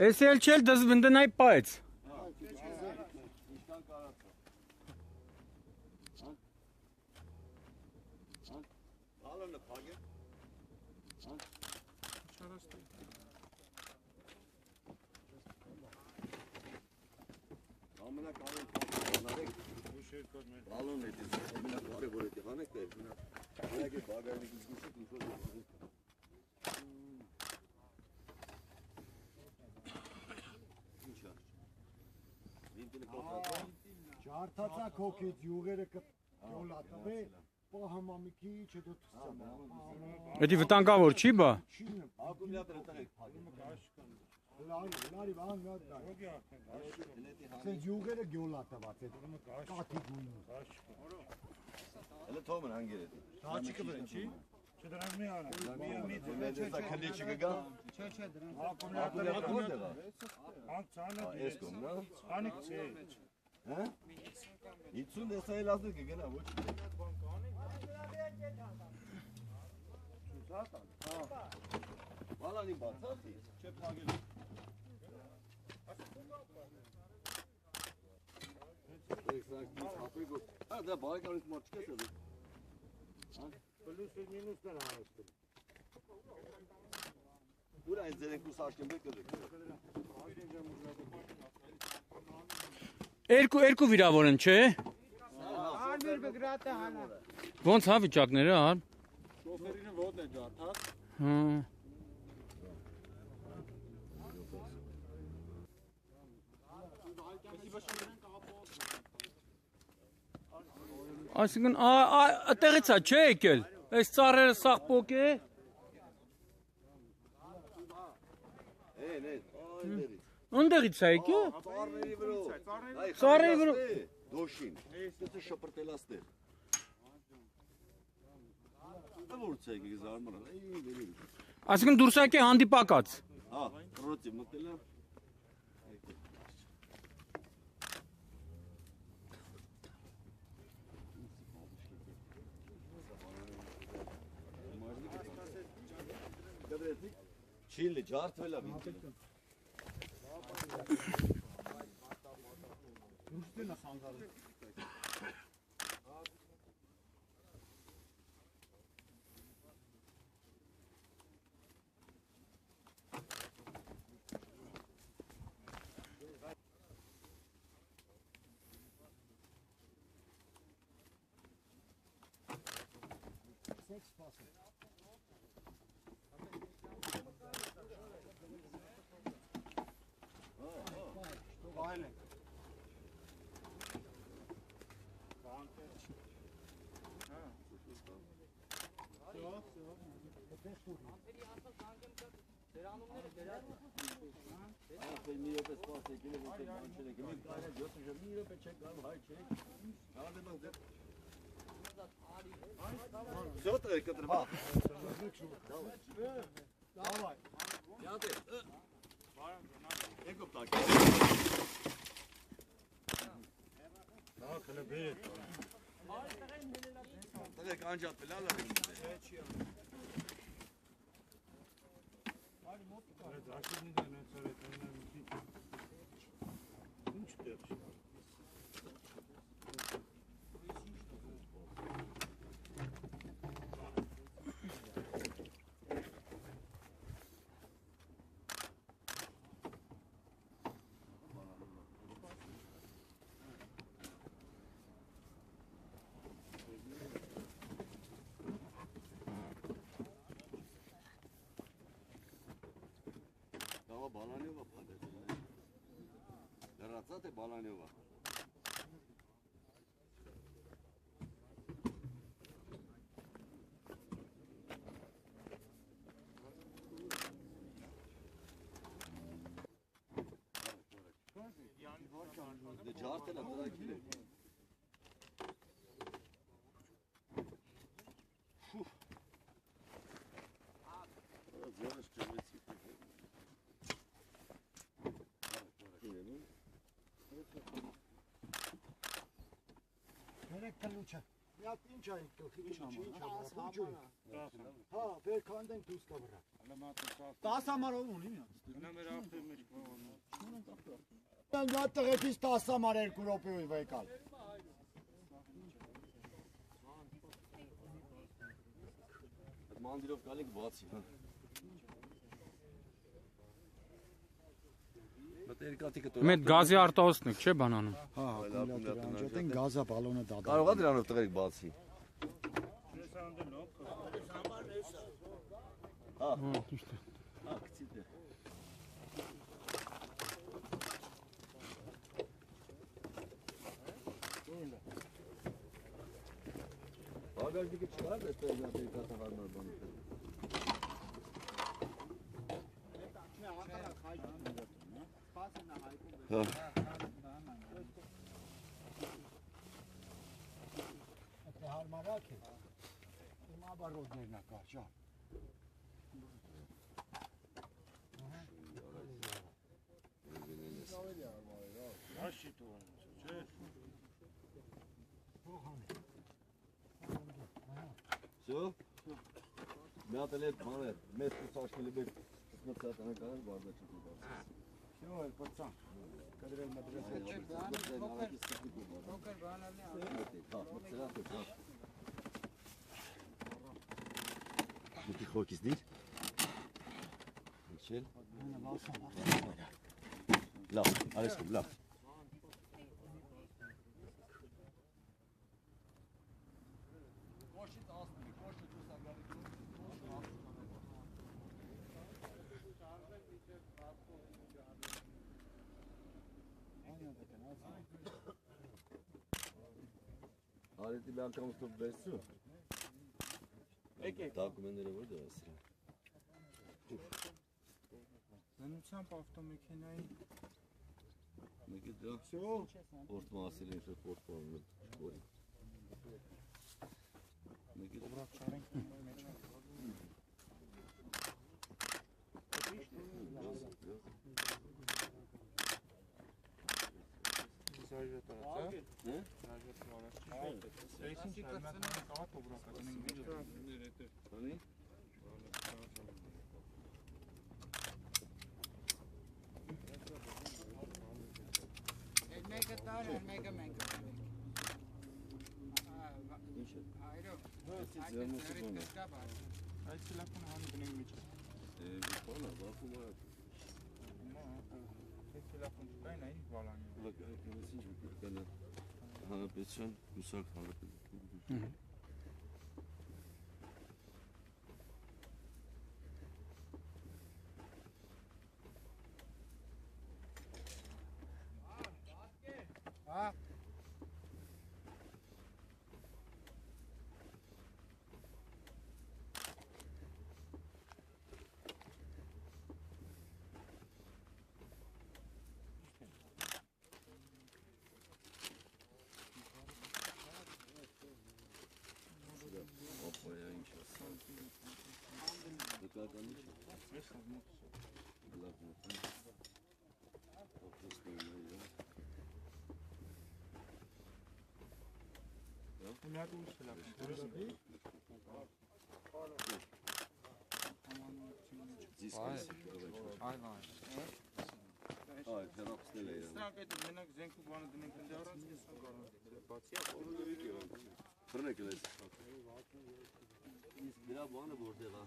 Էսի էլ չել դզվնդնայ պայց։ Ջարդացա քոքից յուղերը կյոլատվե պահամամիքի չդու թսեմ։ Էդի վտանգավոր չի բա։ Լարի բան սենց յուղերը գյոլատված է կաթի գույնը։ Հələ թոմն հանգեր է։ Հաչիկը վրեն չի։ Չդրանք մի արա։ Դա քլի չկգա։ Չէ դրանց Ակումուլյատորը։ Անք ցանը։ Էս կոմ, նա։ Անիկ չէ։ Հա։ 50 դեսա էլ ազդել կգնա, ոչ։ Բալանի բացացի, չէ փագել։ Դա բարեկամից մարդիկ է դու։ Պլյուս մինուսներ հարստում։ Ուր այն ձերենք ու սաշկեն բեկը։ Երկու վիրավոր են, չէ։ Արմիր բգրատը հանա։ Ոնց հա վիճակները, հա։ Շոֆերինը ոտն է ջարդած։ Հա։ Այսինքն այդտեղից է չէ եկել։ Այս ծառերը սաղ պոկ է։ Ընդեղից է եկել։ Ծառների վրով։ Ծառերի վրով։ Դոշին։ Դե շպրտելած դեր։ Որց է գիզ արմանը։ Այսինքն դուրս եկե հանդիպակած։ Հա, ռոտի մտել է։ Չիլը ջարդվել է վինտել։ Դուրսն է խանգարում։ Սեքս պասը։ Այլ ենք։ Все, ты который. Давай. Եկո տակ։ Դա քնը բերეთ։ Տղեկ անջատվել ալա։ Այդ աշինին դրանց ինչ դեր։ Դավա բանանի ու բապա։ Կացա թե բալանյովա։ Դե ջարդել է դրակիլ է։ Ձերս ճվեցի։ Երեք կլուչը։ Մի հատ ինչ ա եկել, ինչ ա ասում։ Հա, վեր քանդենք դուրս կա վրա։ 10 համարով ունի մի հատ։ Նա մեր ախտի մեջ բավանում։ Նա տղեքից 10 համար 2 րոպեով եկալ։ Այդ մանդիրով կալինք բացի, հա։ Մետ գազի արտահոսն եք, չէ բանանում։ Հա, ակումուլյատորը անջատեն, գազա բալոնը դադարել։ Կարող է դրանով տղերք բացի։ Հա, կցի դե։ Ագարդիկը չկար դες տեղատերի կատավարնար բանը։ Հա։ Դե հարմարակ է։ Իմ աբարոդներն ա կար, ջան։ Հաշի տուան, չէ։ Всё? Մի հատ էլ այդ բանը, մեծ կուսաշկելի բեր մծատանը կարար բարդաչի դուբարս։ Всё, էլ պրծան։ Կդրել մդրել։ Փոքր բանալի ա։ Հա, մծրատ է, հա։ Դուքի խոքից դիր։ Ինչել։ Լավ, արես կում, լավ։ Արետի մի անգամ ստոպ բեսու։ Դակումենները որ դրա սրա։ Զնությամբ ավտոմեքենայի Մեկի դա պորտ մասել են շը պորտ պարունել շկորի։ Մեկի դա բրակ չարենք մեջ։ Զայրը տարած, հա։ Զայրը տարած։ Այսինքն շարունակում ենք ավա տոբրակը դնենք մեջ։ Բանի։ Mega dar, mega mega. Ինչ է։ Այո։ Ձերմոսի Այս տելեֆոնը հանի դնենք մեջ։ Բանը, բախում է։ Այս տելեֆոն չկային այն բալանի։ Լակայքնես ինչ վկրկանը հանրապետության գուսակ հանրապետություն։ Հա։ Ապայա ինչ ասան։ Դկական ինչ է։ Ես մոտ։ Լավ մոտ։ Մի հատ ուս տելեֆոն։ Դիսկը։ Այո։ Այ, հերապստել է։ Սրանք այդ մենակ զենք ու բանը դնենք ընդ առած ես կարող եմ բացի Բռնեք էլ ես։ Իսկ դրա բանը որտեղ է։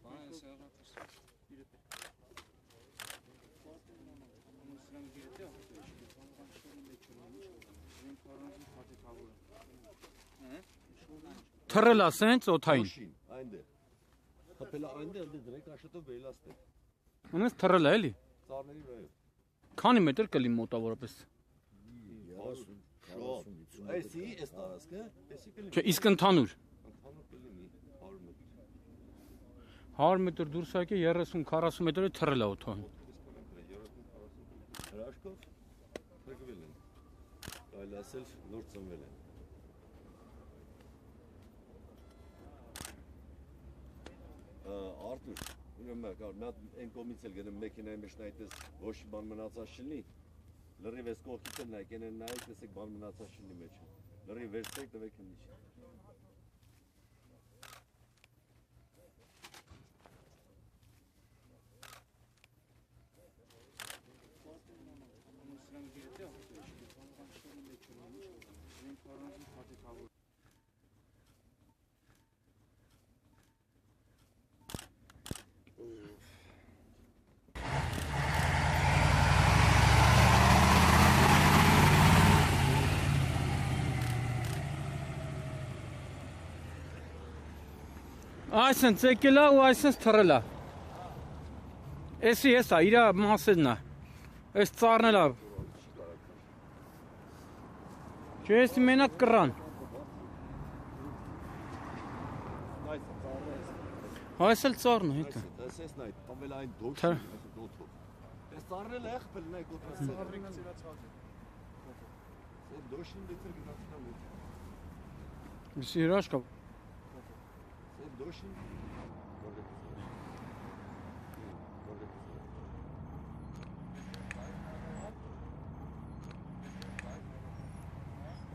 Բանը սեղանատես։ Սրանք գիտե Թռել է սենց օթային։ Այնտեղ։ Խփել Վելա այնտեղ դրեք աշտով վելաստե։ Ունես թռել է էլի։ Ծառների վրա։ Քանի մետր կլի մոտավորապես։ Այսի էս տարածքը, էսի կլինի։ Չէ, իսկ ընդհանուր։ Ընդհանուր կլինի 100 100 մետր։ մետր դուրս եկե 30-40 մետր է թռել է օթոն։ Հրաշքով փրկվել են։ Այլ ասել նոր ծնվել են։ Արտուր, ուրեմն կար այն կողմից էլ գնեմ մեքենայի մեջ նայտես ոչ բան մնացած չլինի։ Լրիվ էս կողքից էլ նայեք, են նայեք, տեսեք բան մնացած չլինի մեջ։ Լրիվ վերցրեք, տվեք հնիչ։ Այսինքն ցեկել է ու այսինքն թռել է։ Էսի էսա իր մասերն է։ Այս ծառն էլ է։ Չէ, էսի մենակ կռան։ Այս էլ ծառն է, հետո։ Տեսես նայ, ամենա այն դոքս, դոթով։ Այս ծառն էլ եղբել նայ գոտնած ծառին ծիրացած է։ Այս դոշին դեպր գնացնալ է։ Իսկ հրաշք է։ Այս դոշին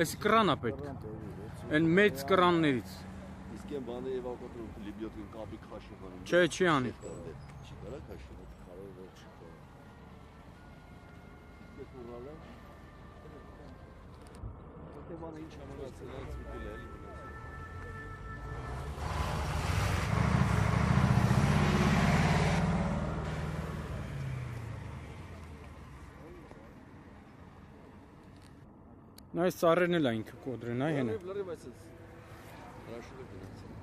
Էսի կռան է պետք։ Այն մեծ կռաններից։ Իսկ են բանը էվակուատորում լիբյոտին կապի քաշի բանը։ Չէ, չի անի։ Չի կարա քաշի, կարող է չի կարա։ Ես ուրալը։ Որտե բանը ինչ ամենացել է, ցույցել է էլի։ Այս ծառերն էլ է ինքը կոդրեն, այ հենը։ Լրիվ այսպես։ Հրաշալի գնացել։